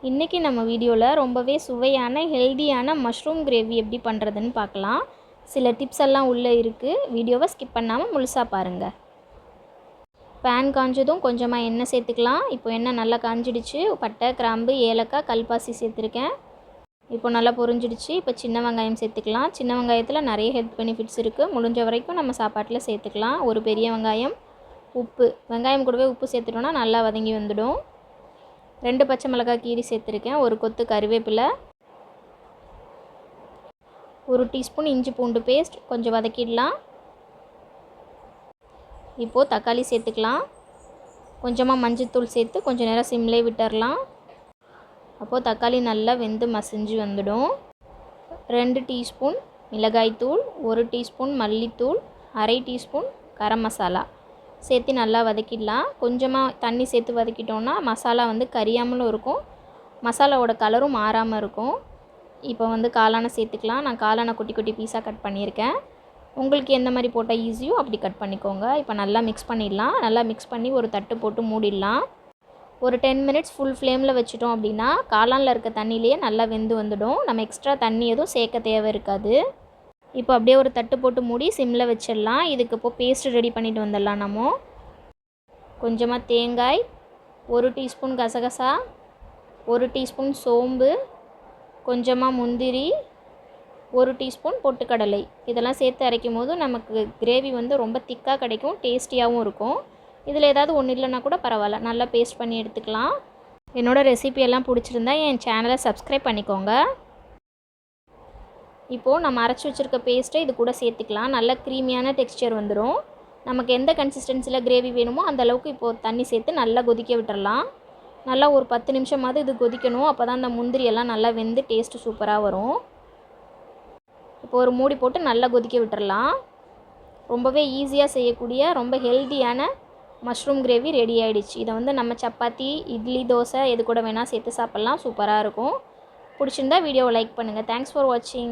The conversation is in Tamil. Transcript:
இன்றைக்கி நம்ம வீடியோவில் ரொம்பவே சுவையான ஹெல்தியான மஷ்ரூம் கிரேவி எப்படி பண்ணுறதுன்னு பார்க்கலாம். சில டிப்ஸ் எல்லாம் உள்ளே இருக்குது. வீடியோவை ஸ்கிப் பண்ணாமல் முழுசாக பாருங்கள். பேன் காஞ்சதும் கொஞ்சமாக எண்ணெய் சேர்த்துக்கலாம். இப்போ எண்ணெய் நல்லா காஞ்சிடுச்சு. பட்டை, கிராம்பு, ஏலக்காய், கல்பாசி சேர்த்துருக்கேன். இப்போ நல்லா பொரிஞ்சிடுச்சு. இப்போ சின்ன வெங்காயம் சேர்த்துக்கலாம். சின்ன வெங்காயத்தில் நிறைய ஹெல்த் பெனிஃபிட்ஸ் இருக்குது. முடிஞ்ச வரைக்கும் நம்ம சாப்பாட்டில் சேர்த்துக்கலாம். ஒரு பெரிய வெங்காயம், உப்பு, வெங்காயம் கூடவே உப்பு சேர்த்துட்டோன்னா நல்லா வதங்கி வந்துடும். 2 பச்சை மிளகாய் கீரி சேர்த்துருக்கேன். ஒரு கொத்து கறிவேப்பிலை, 1 டீஸ்பூன் இஞ்சி பூண்டு பேஸ்ட், கொஞ்சம் வதக்கிடலாம். இப்போது தக்காளி சேர்த்துக்கலாம். கொஞ்சமாக மஞ்சள்தூள் சேர்த்து கொஞ்சம் நேரம் சிம்லே விட்டுடலாம். அப்போது தக்காளி நல்லா வெந்து மசிஞ்சு வந்துடும். 2 டீஸ்பூன் மிளகாய்த்தூள், 1 டீஸ்பூன் மல்லித்தூள், அரை டீஸ்பூன் கரம் மசாலா சேர்த்து நல்லா வதக்கிடலாம். கொஞ்சமாக தண்ணி சேர்த்து வதக்கிட்டோன்னா மசாலா கரியாமலும் இருக்கும், மசாலாவோட கலரும் மாறாமல் இருக்கும். இப்போ காளானை சேர்த்துக்கலாம். நான் காளானை குட்டி குட்டி பீஸாக கட் பண்ணியிருக்கேன். உங்களுக்கு எந்த மாதிரி போட்டால் ஈஸியோ அப்படி கட் பண்ணிக்கோங்க. இப்போ நல்லா மிக்ஸ் பண்ணிடலாம். நல்லா மிக்ஸ் பண்ணி ஒரு தட்டு போட்டு மூடிடலாம். ஒரு 10 மினிட்ஸ் ஃபுல் ஃப்ளேமில் வச்சுட்டோம் அப்படின்னா காளானில் இருக்க தண்ணியிலேயே நல்லா வெந்து வந்துடும். நம்ம எக்ஸ்ட்ரா தண்ணி எதுவும் சேர்க்க தேவை இருக்காது. இப்போ அப்படியே ஒரு தட்டு போட்டு மூடி சிம்மில் வச்சிடலாம். இதுக்கு இப்போது பேஸ்ட் ரெடி பண்ணிட்டு வந்துடலாம். நம்ம கொஞ்சமாக தேங்காய், 1 டீஸ்பூன் கசகசா, 1 டீஸ்பூன் சோம்பு, கொஞ்சமாக முந்திரி, 1 டீஸ்பூன் பொட்டுக்கடலை இதெல்லாம் சேர்த்து அரைக்கும் போது நமக்கு கிரேவி ரொம்ப திக்காக கிடைக்கும், டேஸ்டியாகவும் இருக்கும். இதில் ஏதாவது ஒன்று இல்லைன்னா கூட பரவாயில்ல, நல்லா பேஸ்ட் பண்ணி எடுத்துக்கலாம். என்னோடய ரெசிபி எல்லாம் பிடிச்சிருந்தா என் சேனலை சப்ஸ்கிரைப் பண்ணிக்கோங்க. இப்போது நம்ம அரைச்சி வச்சுருக்க பேஸ்ட்டை இது கூட சேர்த்துக்கலாம். நல்ல க்ரீமியான டெக்ஸ்சர் வந்துடும். நமக்கு எந்த கன்சிஸ்டன்சியில் கிரேவி வேணுமோ அந்த அளவுக்கு இப்போது தண்ணி சேர்த்து நல்லா கொதிக்க விட்டுறலாம். நல்லா ஒரு 10 நிமிஷமாவது இது கொதிக்கணும். அப்போ தான் அந்த முந்திரியெல்லாம் நல்லா வெந்து டேஸ்ட்டு சூப்பராக வரும். இப்போ ஒரு மூடி போட்டு நல்லா கொதிக்க விட்டுறலாம். ரொம்பவே ஈஸியாக செய்யக்கூடிய ரொம்ப ஹெல்த்தியான மஷ்ரூம் கிரேவி ரெடி ஆகிடுச்சு. இதை நம்ம சப்பாத்தி, இட்லி, தோசை எது கூட வேணால் சேர்த்து சாப்பிட்லாம். சூப்பராக இருக்கும். பிடிச்சிருந்தா வீடியோவை லைக் பண்ணுங்கள். தேங்க்ஸ் ஃபார் வாட்சிங்.